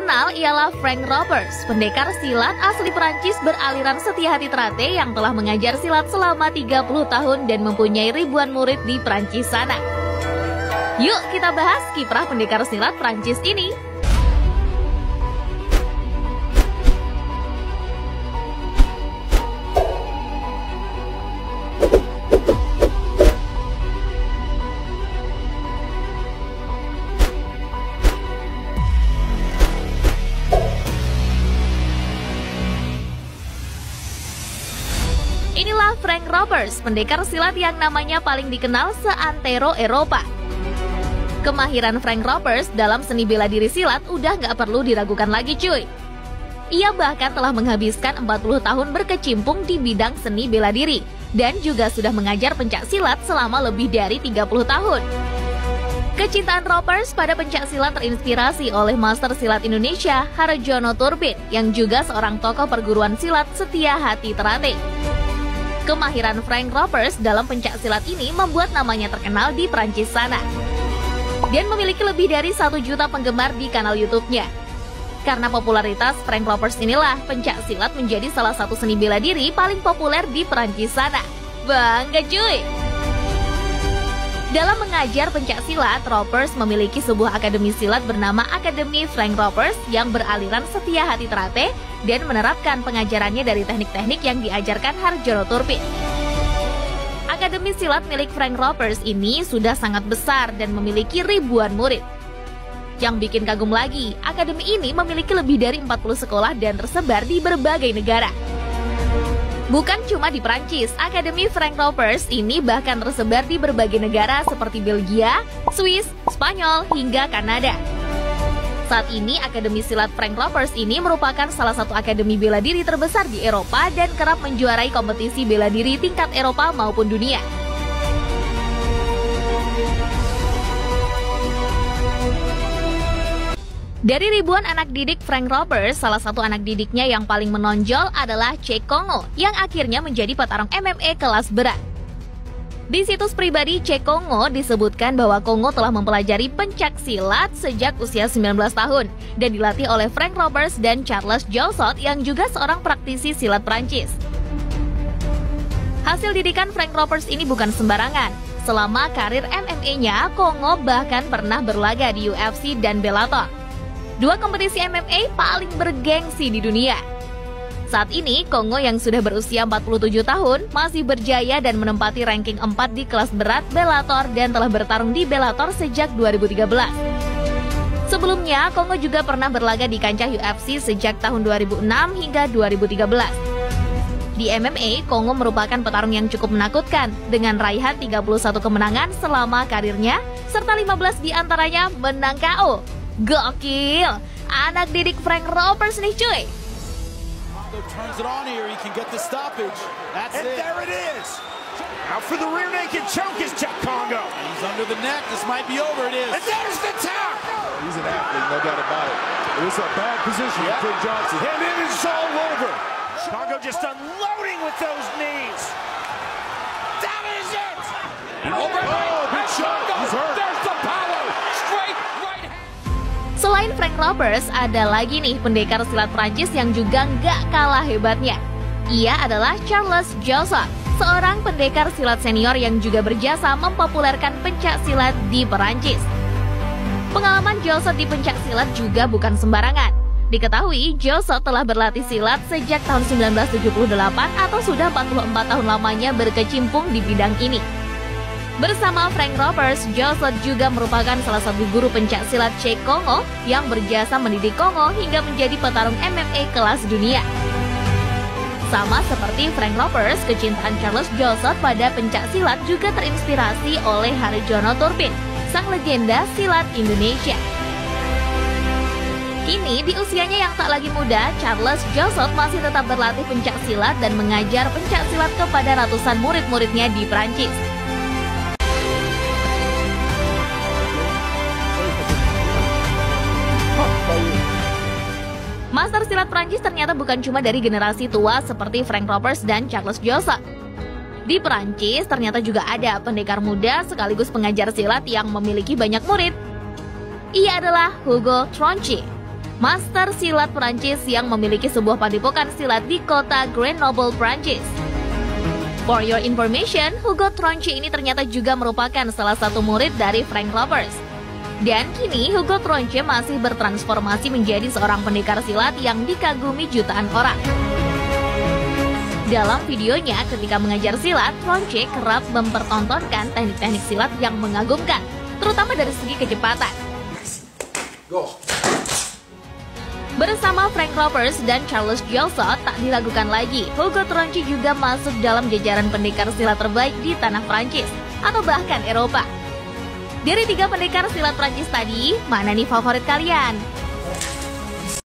terkenal ialah Frank Ropers, pendekar silat asli Prancis beraliran setia hati terate yang telah mengajar silat selama 30 tahun dan mempunyai ribuan murid di Prancis sana. Yuk kita bahas kiprah pendekar silat Prancis ini. Inilah Frank Ropers, pendekar silat yang namanya paling dikenal seantero Eropa. Kemahiran Frank Ropers dalam seni bela diri silat udah nggak perlu diragukan lagi cuy. Ia bahkan telah menghabiskan 40 tahun berkecimpung di bidang seni bela diri dan juga sudah mengajar pencak silat selama lebih dari 30 tahun. Kecintaan Ropers pada pencak silat terinspirasi oleh Master Silat Indonesia Harjono Turbin yang juga seorang tokoh perguruan silat setia hati terate. Kemahiran Frank Ropers dalam pencak silat ini membuat namanya terkenal di Prancis sana. Dan memiliki lebih dari 1 juta penggemar di kanal YouTube-nya. Karena popularitas Frank Ropers inilah, pencak silat menjadi salah satu seni bela diri paling populer di Prancis sana. Bangga cuy! Dalam mengajar pencak silat, Ropers memiliki sebuah akademi silat bernama Akademi Frank Ropers yang beraliran setia hati terate dan menerapkan pengajarannya dari teknik-teknik yang diajarkan Harjono Turbin. Akademi silat milik Frank Ropers ini sudah sangat besar dan memiliki ribuan murid. Yang bikin kagum lagi, akademi ini memiliki lebih dari 40 sekolah dan tersebar di berbagai negara. Bukan cuma di Prancis, Akademi Frank Ropers ini bahkan tersebar di berbagai negara seperti Belgia, Swiss, Spanyol, hingga Kanada. Saat ini, Akademi Silat Frank Ropers ini merupakan salah satu akademi bela diri terbesar di Eropa dan kerap menjuarai kompetisi bela diri tingkat Eropa maupun dunia. Dari ribuan anak didik Frank Ropers, salah satu anak didiknya yang paling menonjol adalah Cek Kongo, yang akhirnya menjadi petarung MMA kelas berat. Di situs pribadi Cek Kongo disebutkan bahwa Kongo telah mempelajari pencak silat sejak usia 19 tahun dan dilatih oleh Frank Ropers dan Charles Josot yang juga seorang praktisi silat Prancis. Hasil didikan Frank Ropers ini bukan sembarangan. Selama karir MMA-nya, Kongo bahkan pernah berlaga di UFC dan Bellator, 2 kompetisi MMA paling bergengsi di dunia. Saat ini, Kongo yang sudah berusia 47 tahun masih berjaya dan menempati ranking 4 di kelas berat Bellator dan telah bertarung di Bellator sejak 2013. Sebelumnya, Kongo juga pernah berlaga di kancah UFC sejak tahun 2006 hingga 2013. Di MMA, Kongo merupakan petarung yang cukup menakutkan dengan raihan 31 kemenangan selama karirnya, serta 15 diantaranya menang KO. Gokil! Anak didik Frank Ropers nih cuy! Turns it on here, he can get the stoppage. That's and it. There it is. Out for the rear naked choke is Cek Kongo. He's under the neck. This might be over. It is. And there's the tap. He's an athlete, no doubt about it. It was a bad position for Clint Johnson. And it is all over. Kongo just unloading with those knees. That is it. And big shot. He's hurt. There's the power. Straight right hand. Selain Frank Ropers, ada lagi nih pendekar silat Prancis yang juga nggak kalah hebatnya. Ia adalah Charles Josot, seorang pendekar silat senior yang juga berjasa mempopulerkan pencak silat di Perancis. Pengalaman Josot di pencak silat juga bukan sembarangan. Diketahui, Josot telah berlatih silat sejak tahun 1978 atau sudah 44 tahun lamanya berkecimpung di bidang ini. Bersama Frank Ropers, Josot juga merupakan salah satu guru pencak silat Cek Kongo yang berjasa mendidik Kongo hingga menjadi petarung MMA kelas dunia. Sama seperti Frank Ropers, kecintaan Charles Josot pada pencak silat juga terinspirasi oleh Harjono Turbin, sang legenda silat Indonesia. Kini di usianya yang tak lagi muda, Charles Josot masih tetap berlatih pencak silat dan mengajar pencak silat kepada ratusan murid-muridnya di Prancis. Master silat Prancis ternyata bukan cuma dari generasi tua seperti Frank Ropers dan Charles Josot. Di Prancis ternyata juga ada pendekar muda sekaligus pengajar silat yang memiliki banyak murid. Ia adalah Hugo Tronchi. master silat Prancis yang memiliki sebuah padepokan silat di kota Grenoble, Prancis. For your information, Hugo Tronche ini ternyata juga merupakan salah satu murid dari Frank Roberts. Dan kini Hugo Tronche masih bertransformasi menjadi seorang pendekar silat yang dikagumi jutaan orang. Dalam videonya ketika mengajar silat, Tronche kerap mempertontonkan teknik-teknik silat yang mengagumkan, terutama dari segi kecepatan. Go. Bersama Frank Roberts dan Charles Jalsot, tak diragukan lagi, Hugo Tronche juga masuk dalam jajaran pendekar silat terbaik di tanah Prancis, atau bahkan Eropa. Dari 3 pendekar silat Prancis tadi, mana nih favorit kalian?